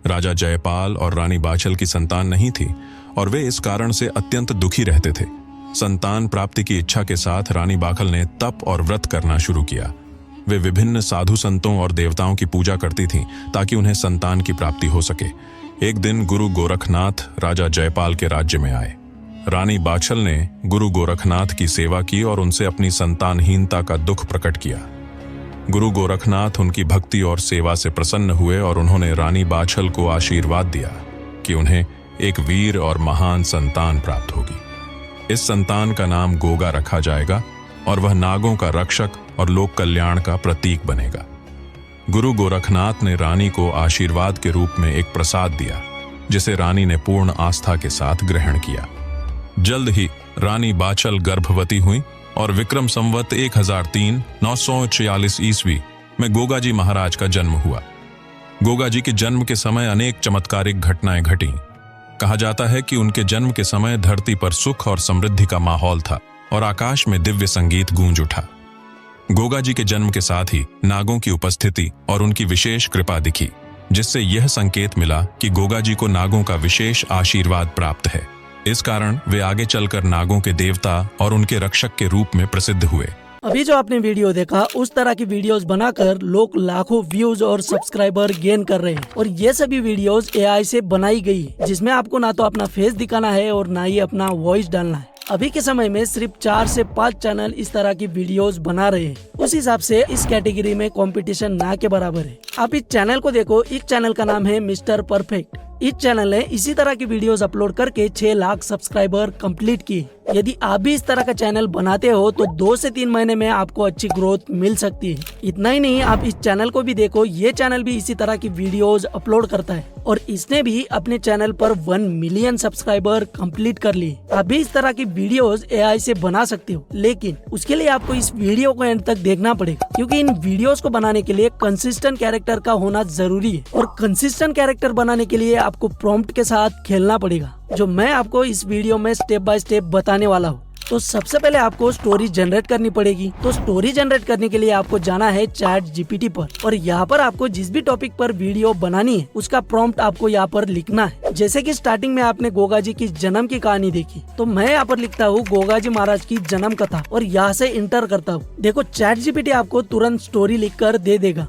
राजा जयपाल और रानी बाछल की संतान नहीं थी और वे इस कारण से अत्यंत दुखी रहते थे। संतान प्राप्ति की इच्छा के साथ रानी बाछल ने तप और व्रत करना शुरू किया। वे विभिन्न साधु संतों और देवताओं की पूजा करती थीं ताकि उन्हें संतान की प्राप्ति हो सके। एक दिन गुरु गोरखनाथ राजा जयपाल के राज्य में आए। रानी बाछल ने गुरु गोरखनाथ की सेवा की और उनसे अपनी संतानहीनता का दुख प्रकट किया। गुरु गोरखनाथ उनकी भक्ति और सेवा से प्रसन्न हुए और उन्होंने रानी बाछल को आशीर्वाद दिया कि उन्हें एक वीर और महान संतान प्राप्त होगी। इस संतान का नाम गोगा रखा जाएगा और वह नागों का रक्षक और लोक कल्याण का प्रतीक बनेगा। गुरु गोरखनाथ ने रानी को आशीर्वाद के रूप में एक प्रसाद दिया, जिसे रानी ने पूर्ण आस्था के साथ ग्रहण किया। जल्द ही रानी बाछल गर्भवती हुई और विक्रम संवत 1003-946 ईस्वी में गोगा जी महाराज का जन्म हुआ। गोगा जी के जन्म के समय अनेक चमत्कारिक घटनाएं घटीं। कहा जाता है कि उनके जन्म के समय धरती पर सुख और समृद्धि का माहौल था और आकाश में दिव्य संगीत गूंज उठा। गोगा जी के जन्म के साथ ही नागों की उपस्थिति और उनकी विशेष कृपा दिखी, जिससे यह संकेत मिला कि गोगा जी को नागों का विशेष आशीर्वाद प्राप्त है। इस कारण वे आगे चलकर नागों के देवता और उनके रक्षक के रूप में प्रसिद्ध हुए। अभी जो आपने वीडियो देखा, उस तरह की वीडियोस बनाकर लोग लाखों व्यूज और सब्सक्राइबर गेन कर रहे हैं। और ये सभी वीडियोस एआई से बनाई गई है, जिसमें आपको ना तो अपना फेस दिखाना है और ना ही अपना वॉइस डालना है। अभी के समय में सिर्फ 4 से 5 चैनल इस तरह की वीडियोस बना रहे हैं। उस हिसाब से इस कैटेगरी में कंपटीशन ना के बराबर है। आप इस चैनल को देखो, इस चैनल का नाम है मिस्टर परफेक्ट। इस चैनल ने इसी तरह की वीडियोस अपलोड करके 6 लाख सब्सक्राइबर कंप्लीट किए। यदि आप भी इस तरह का चैनल बनाते हो तो 2 से 3 महीने में आपको अच्छी ग्रोथ मिल सकती है। इतना ही नहीं, आप इस चैनल को भी देखो, ये चैनल भी इसी तरह की वीडियोस अपलोड करता है और इसने भी अपने चैनल पर 1 मिलियन सब्सक्राइबर कंप्लीट कर लिए। आप भी इस तरह की वीडियोस एआई से बना सकते हो, लेकिन उसके लिए आपको इस वीडियो को एंड तक देखना पड़ेगा, क्योंकि इन वीडियोस को बनाने के लिए कंसिस्टेंट कैरेक्टर का होना जरूरी है। और कंसिस्टेंट कैरेक्टर बनाने के लिए आपको प्रॉम्प्ट के साथ खेलना पड़ेगा, जो मैं आपको इस वीडियो में स्टेप बाय स्टेप बताने वाला हूँ। तो सबसे पहले आपको स्टोरी जनरेट करनी पड़ेगी। तो स्टोरी जनरेट करने के लिए आपको जाना है चैट जीपीटी पर और यहाँ पर आपको जिस भी टॉपिक पर वीडियो बनानी है उसका प्रॉम्प्ट आपको यहाँ पर लिखना है। जैसे कि स्टार्टिंग में आपने गोगा जी की जन्म की कहानी देखी, तो मैं यहाँ पर लिखता हूँ गोगा जी महाराज की जन्म कथा और यहाँ से इंटर करता हूँ। देखो, चैट जीपीटी आपको तुरंत स्टोरी लिख कर दे देगा।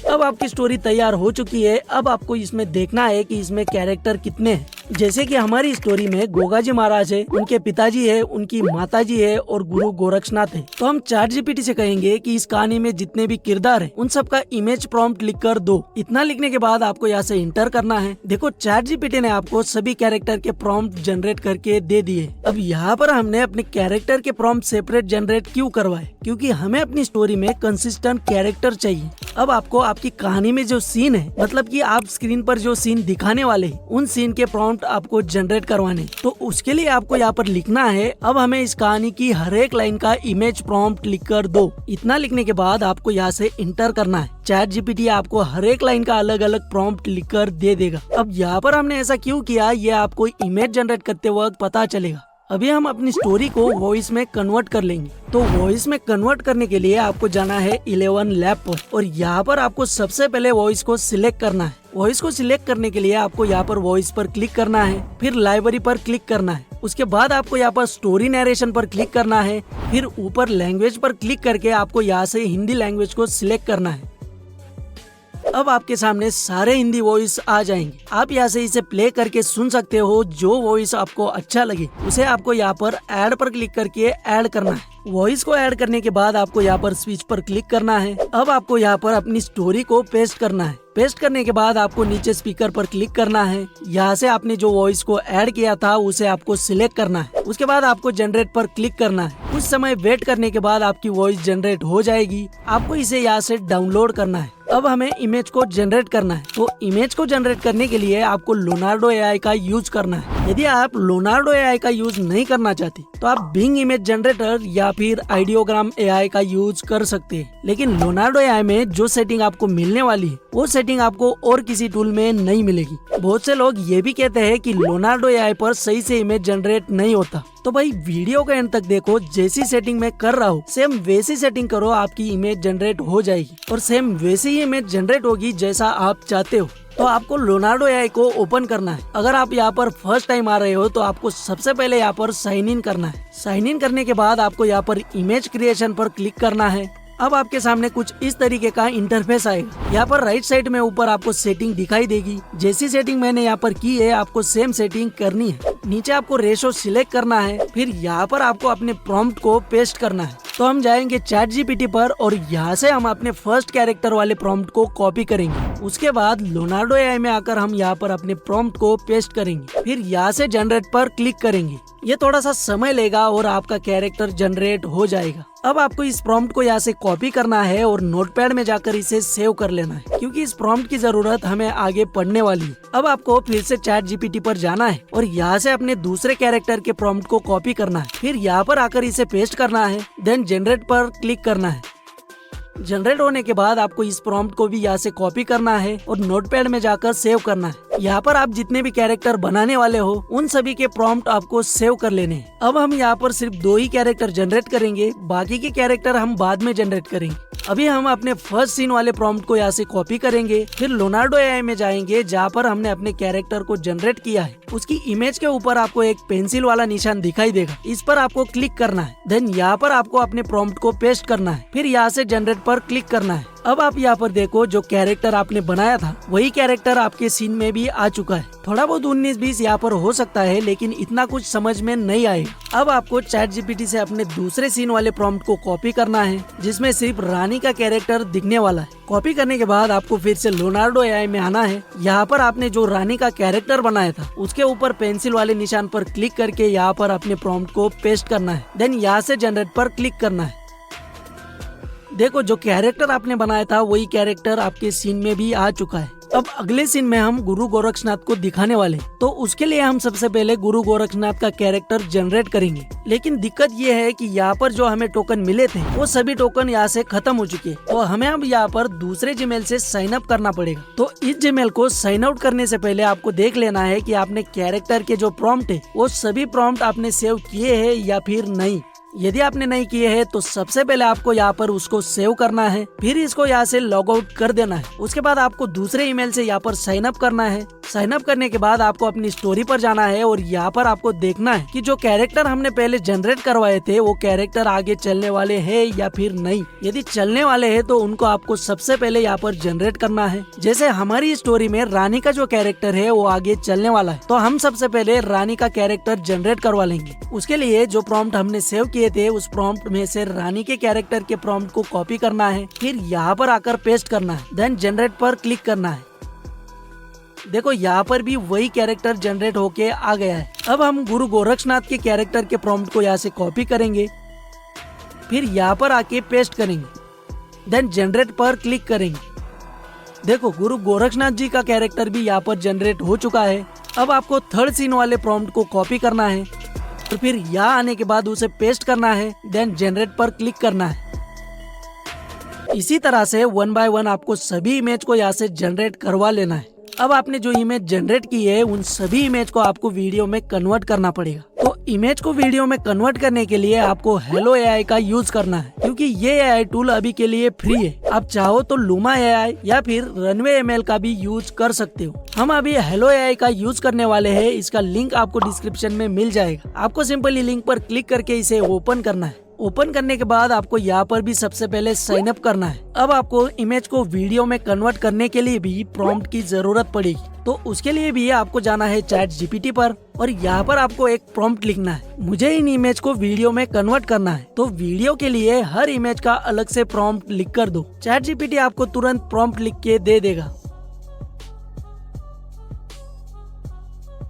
अब आपकी स्टोरी तैयार हो चुकी है। अब आपको इसमें देखना है कि इसमें कैरेक्टर कितने हैं। जैसे कि हमारी स्टोरी में गोगा जी महाराज है, उनके पिताजी है, उनकी माताजी है और गुरु गोरक्षनाथ है। तो हम चैट जीपीटी से कहेंगे कि इस कहानी में जितने भी किरदार हैं, उन सब का इमेज प्रॉम्प्ट लिखकर दो। इतना लिखने के बाद आपको यहाँ से इंटर करना है। देखो, चैट जीपीटी ने आपको सभी कैरेक्टर के प्रॉम्प्ट जनरेट करके दे दिए। अब यहाँ पर हमने अपने कैरेक्टर के प्रॉम्प्ट सेपरेट जनरेट क्यों करवाए? क्योंकि हमें अपनी स्टोरी में कंसिस्टेंट कैरेक्टर चाहिए। अब आपको आपकी कहानी में जो सीन है, मतलब कि आप स्क्रीन पर जो सीन दिखाने वाले हैं, उन सीन के प्रॉम्प्ट आपको जनरेट करवाने। तो उसके लिए आपको यहाँ पर लिखना है, अब हमें इस कहानी की हर एक लाइन का इमेज प्रॉम्प्ट लिखकर दो। इतना लिखने के बाद आपको यहाँ से इंटर करना है। चैट जीपीटी आपको हर एक लाइन का अलग अलग प्रॉम्प्ट लिखकर दे देगा। अब यहाँ पर हमने ऐसा क्यों किया, ये आपको इमेज जनरेट करते वक्त पता चलेगा। अभी हम अपनी स्टोरी को वॉइस में कन्वर्ट कर लेंगे। तो वॉइस में कन्वर्ट करने के लिए आपको जाना है 11 लैब पर और यहाँ पर आपको सबसे पहले वॉइस को सिलेक्ट करना है। वॉइस को सिलेक्ट करने के लिए आपको यहाँ पर वॉइस पर क्लिक करना है, फिर लाइब्रेरी पर क्लिक करना है। उसके बाद आपको यहाँ पर स्टोरी नरेशन पर क्लिक करना है, फिर ऊपर लैंग्वेज पर क्लिक करके आपको यहाँ से हिंदी लैंग्वेज को सिलेक्ट करना है। अब आपके सामने सारे हिंदी वॉइस आ जाएंगे। आप यहाँ से इसे प्ले करके सुन सकते हो। जो वॉइस आपको अच्छा लगे उसे आपको यहाँ पर ऐड पर क्लिक करके ऐड करना है। वॉइस को ऐड करने के बाद आपको यहाँ पर स्विच पर क्लिक करना है। अब आपको यहाँ पर अपनी स्टोरी को पेस्ट करना है। पेस्ट करने के बाद आपको नीचे स्पीकर पर क्लिक करना है। यहाँ से आपने जो वॉइस को ऐड किया था उसे आपको सिलेक्ट करना है। उसके बाद आपको जनरेट पर क्लिक करना है। कुछ समय वेट करने के बाद आपकी वॉइस जनरेट हो जाएगी। आपको इसे यहाँ से डाउनलोड करना है। अब हमें इमेज को जनरेट करना है। तो इमेज को जनरेट करने के लिए आपको लोनार्डो एआई का यूज करना है। यदि आप लोनार्डो एआई का यूज नहीं करना चाहते तो आप बिंग इमेज जनरेटर या फिर आइडियोग्राम एआई का यूज कर सकते हैं। लेकिन लोनार्डो एआई में जो सेटिंग आपको मिलने वाली है वो सेटिंग आपको और किसी टूल में नहीं मिलेगी। बहुत से लोग ये भी कहते हैं कि लोनार्डो एआई पर सही से इमेज जनरेट नहीं होता। तो भाई वीडियो का एंड तक देखो, जैसी सेटिंग मैं कर रहा हूँ सेम वैसी सेटिंग करो, आपकी इमेज जनरेट हो जाएगी और सेम वैसी ही इमेज जनरेट होगी जैसा आप चाहते हो। तो आपको लोनार्डो एआई को ओपन करना है। अगर आप यहाँ पर फर्स्ट टाइम आ रहे हो तो आपको सबसे पहले यहाँ पर साइन इन करना है। साइन इन करने के बाद आपको यहाँ पर इमेज क्रिएशन पर क्लिक करना है। अब आपके सामने कुछ इस तरीके का इंटरफेस आएगा। यहाँ पर राइट साइड में ऊपर आपको सेटिंग दिखाई देगी। जैसी सेटिंग मैंने यहाँ पर की है आपको सेम सेटिंग करनी है। नीचे आपको रेशो सिलेक्ट करना है, फिर यहाँ पर आपको अपने प्रॉम्प्ट को पेस्ट करना है। तो हम जाएंगे चैट जीपीटी पर और यहाँ से हम अपने फर्स्ट कैरेक्टर वाले प्रॉम्प्ट को कॉपी करेंगे। उसके बाद लोनार्डो एआई में आकर हम यहाँ पर अपने प्रॉम्प्ट को पेस्ट करेंगे, फिर यहाँ से जनरेट पर क्लिक करेंगे। ये थोड़ा सा समय लेगा और आपका कैरेक्टर जनरेट हो जाएगा। अब आपको इस प्रॉम्प्ट को यहाँ से कॉपी करना है और नोटपैड में जाकर इसे सेव कर लेना है, क्योंकि इस प्रॉम्प्ट की जरूरत हमें आगे पढ़ने वाली है। अब आपको फिर से चैट जीपीटी पर जाना है और यहाँ से अपने दूसरे कैरेक्टर के प्रॉम्प्ट को कॉपी करना है, फिर यहाँ पर आकर इसे पेस्ट करना है, देन जनरेट पर क्लिक करना है। जनरेट होने के बाद आपको इस प्रॉम्प्ट को भी यहाँ से कॉपी करना है और नोटपैड में जाकर सेव करना है। यहाँ पर आप जितने भी कैरेक्टर बनाने वाले हो उन सभी के प्रॉम्प्ट आपको सेव कर लेने हैं। अब हम यहाँ पर सिर्फ 2 ही कैरेक्टर जनरेट करेंगे, बाकी के कैरेक्टर हम बाद में जनरेट करेंगे। अभी हम अपने फर्स्ट सीन वाले प्रॉम्प्ट को यहाँ से कॉपी करेंगे, फिर लोनार्डो एआई में जाएंगे जहाँ पर हमने अपने कैरेक्टर को जनरेट किया है। उसकी इमेज के ऊपर आपको एक पेंसिल वाला निशान दिखाई देगा, इस पर आपको क्लिक करना है। देन यहाँ पर आपको अपने प्रॉम्प्ट को पेस्ट करना है, फिर यहाँ से जनरेट पर क्लिक करना है। अब आप यहाँ पर देखो जो कैरेक्टर आपने बनाया था वही कैरेक्टर आपके सीन में भी आ चुका है। थोड़ा बहुत 19-20 यहाँ पर हो सकता है, लेकिन इतना कुछ समझ में नहीं आएगा। अब आपको चैट जीपीटी से अपने दूसरे सीन वाले प्रॉम्प्ट को कॉपी करना है, जिसमें सिर्फ रानी का कैरेक्टर दिखने वाला है। कॉपी करने के बाद आपको फिर से लोनार्डो एआई में आना है। यहाँ पर आपने जो रानी का कैरेक्टर बनाया था उसके ऊपर पेंसिल वाले निशान पर क्लिक करके यहाँ पर अपने प्रॉम्प्ट को पेस्ट करना है। देन यहाँ से जनरेट पर क्लिक करना है। देखो जो कैरेक्टर आपने बनाया था वही कैरेक्टर आपके सीन में भी आ चुका है। अब अगले सीन में हम गुरु गोरक्षनाथ को दिखाने वाले, तो उसके लिए हम सबसे पहले गुरु गोरक्षनाथ का कैरेक्टर जनरेट करेंगे। लेकिन दिक्कत ये है कि यहाँ पर जो हमें टोकन मिले थे वो सभी टोकन यहाँ से खत्म हो चुके हैं, तो हमें अब यहाँ पर दूसरे जीमेल से साइन अप करना पड़ेगा। तो इस जीमेल को साइन आउट करने से पहले आपको देख लेना है कि आपने कैरेक्टर के जो प्रॉम्प्ट है वो सभी प्रॉम्प्ट आपने सेव किए हैं या फिर नहीं। यदि आपने नहीं किए हैं तो सबसे पहले आपको यहाँ पर उसको सेव करना है, फिर इसको यहाँ से लॉग आउट कर देना है। उसके बाद आपको दूसरे ईमेल से यहाँ पर साइन अप करना है। साइन अप करने के बाद आपको अपनी स्टोरी पर जाना है और यहाँ पर आपको देखना है कि जो कैरेक्टर हमने पहले जनरेट करवाए थे वो कैरेक्टर आगे चलने वाले हैं या फिर नहीं। यदि चलने वाले हैं तो उनको आपको सबसे पहले यहाँ पर जनरेट करना है। जैसे हमारी स्टोरी में रानी का जो कैरेक्टर है वो आगे चलने वाला है, तो हम सबसे पहले रानी का कैरेक्टर जनरेट करवा लेंगे। उसके लिए जो प्रॉम्प्ट हमने सेव किए थे उस प्रॉम्प्ट में से रानी के कैरेक्टर के प्रॉम्प्ट को कॉपी करना है, फिर यहाँ पर आकर पेस्ट करना है, देन जनरेट पर क्लिक करना है। देखो यहाँ पर भी वही कैरेक्टर जनरेट होके आ गया है। अब हम गुरु गोरक्षनाथ के कैरेक्टर के प्रॉम्प्ट को यहाँ से कॉपी करेंगे, फिर यहाँ पर आके पेस्ट करेंगे, देन जनरेट पर क्लिक करेंगे। देखो गुरु गोरक्षनाथ जी का कैरेक्टर भी यहाँ पर जनरेट हो चुका है। अब आपको थर्ड सीन वाले प्रॉम्प्ट को कॉपी करना है और फिर यहाँ आने के बाद उसे पेस्ट करना है, देन जनरेट पर क्लिक करना है। इसी तरह से 1 बाय 1 आपको सभी इमेज को यहाँ से जनरेट करवा लेना है। अब आपने जो इमेज जनरेट की है उन सभी इमेज को आपको वीडियो में कन्वर्ट करना पड़ेगा। तो इमेज को वीडियो में कन्वर्ट करने के लिए आपको हेलो एआई का यूज करना है, क्योंकि ये एआई टूल अभी के लिए फ्री है। आप चाहो तो लूमा एआई या फिर रनवे एमएल का भी यूज कर सकते हो। हम अभी हेलो एआई का यूज करने वाले हैं। इसका लिंक आपको डिस्क्रिप्शन में मिल जाएगा। आपको सिंपली लिंक पर क्लिक करके इसे ओपन करना है। ओपन करने के बाद आपको यहाँ पर भी सबसे पहले साइन अप करना है। अब आपको इमेज को वीडियो में कन्वर्ट करने के लिए भी प्रॉम्प्ट की जरूरत पड़ेगी, तो उसके लिए भी आपको जाना है चैट जीपीटी पर और यहाँ पर आपको एक प्रॉम्प्ट लिखना है। मुझे इन इमेज को वीडियो में कन्वर्ट करना है, तो वीडियो के लिए हर इमेज का अलग से प्रॉम्प्ट लिख कर दो। चैट जीपीटी आपको तुरंत प्रॉम्प्ट लिख के दे देगा।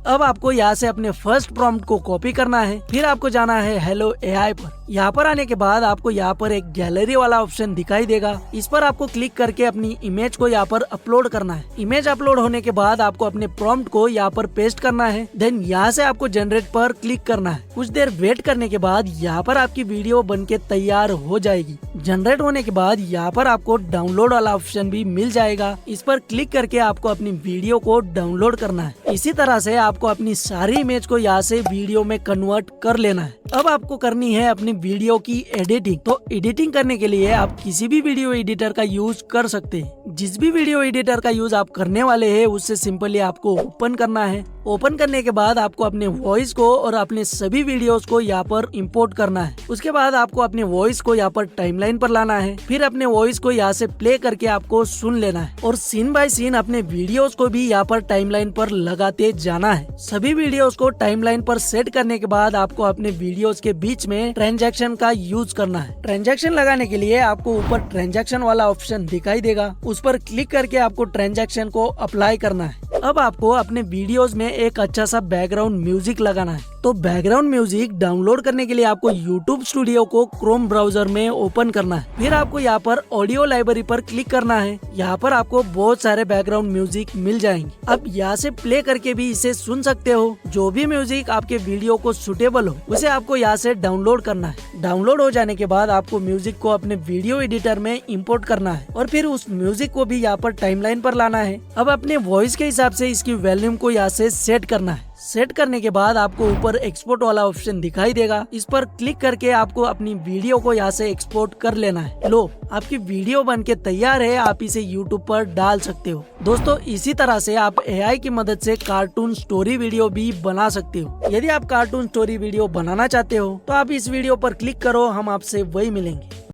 अब आपको यहाँ से अपने फर्स्ट प्रॉम्प्ट को कॉपी करना है, फिर आपको जाना है हेलो एआई पर। यहाँ पर आने के बाद आपको यहाँ पर एक गैलरी वाला ऑप्शन दिखाई देगा। इस पर आपको क्लिक करके अपनी इमेज को यहाँ पर अपलोड करना है। इमेज अपलोड होने के बाद आपको अपने प्रॉम्प्ट को यहाँ पर पेस्ट करना है, देन यहाँ से आपको जनरेट पर क्लिक करना है। कुछ देर वेट करने के बाद यहाँ पर आपकी वीडियो बनके तैयार हो जाएगी। जनरेट होने के बाद यहाँ पर आपको डाउनलोड वाला ऑप्शन भी मिल जाएगा। इस पर क्लिक करके आपको अपनी वीडियो को डाउनलोड करना है। इसी तरह से आपको अपनी सारी इमेज को यहाँ से वीडियो में कन्वर्ट कर लेना है। अब आपको करनी है अपनी वीडियो की एडिटिंग। तो एडिटिंग करने के लिए आप किसी भी वीडियो एडिटर का यूज कर सकते हैं। जिस भी वीडियो एडिटर का यूज आप करने वाले हैं उससे सिंपली आपको ओपन करना है। ओपन करने के बाद आपको अपने वॉइस को और अपने सभी वीडियोस को यहाँ पर इंपोर्ट करना है। उसके बाद आपको अपने वॉइस को यहाँ पर टाइमलाइन पर लाना है। फिर अपने वॉइस को यहाँ से प्ले करके आपको सुन लेना है और सीन बाय सीन अपने वीडियोस को भी यहाँ पर टाइमलाइन पर लगाते जाना है। सभी वीडियोस को टाइमलाइन पर सेट करने के बाद आपको अपने वीडियोस के बीच में ट्रांजैक्शन का यूज करना है। ट्रांजैक्शन लगाने के लिए आपको ऊपर ट्रांजैक्शन वाला ऑप्शन दिखाई देगा, उस पर क्लिक करके आपको ट्रांजैक्शन को अप्लाई करना है। अब आपको अपने वीडियोस में एक अच्छा सा बैकग्राउंड म्यूजिक लगाना है। तो बैकग्राउंड म्यूजिक डाउनलोड करने के लिए आपको YouTube स्टूडियो को क्रोम ब्राउजर में ओपन करना है। फिर आपको यहाँ पर ऑडियो लाइब्रेरी पर क्लिक करना है। यहाँ पर आपको बहुत सारे बैकग्राउंड म्यूजिक मिल जाएंगे। अब यहाँ से प्ले करके भी इसे सुन सकते हो। जो भी म्यूजिक आपके वीडियो को सुटेबल हो उसे आपको यहाँ से डाउनलोड करना है। डाउनलोड हो जाने के बाद आपको म्यूजिक को अपने वीडियो एडिटर में इम्पोर्ट करना है और फिर उस म्यूजिक को भी यहाँ पर टाइमलाइन पर लाना है। अब अपने वॉइस के हिसाब से इसकी वॉल्यूम को यहाँ से सेट करना है। सेट करने के बाद आपको ऊपर एक्सपोर्ट वाला ऑप्शन दिखाई देगा, इस पर क्लिक करके आपको अपनी वीडियो को यहाँ से एक्सपोर्ट कर लेना है। लो, आपकी वीडियो बनके तैयार है, आप इसे YouTube पर डाल सकते हो। दोस्तों, इसी तरह से आप AI की मदद से कार्टून स्टोरी वीडियो भी बना सकते हो। यदि आप कार्टून स्टोरी वीडियो बनाना चाहते हो तो आप इस वीडियो पर क्लिक करो, हम आपसे वही मिलेंगे।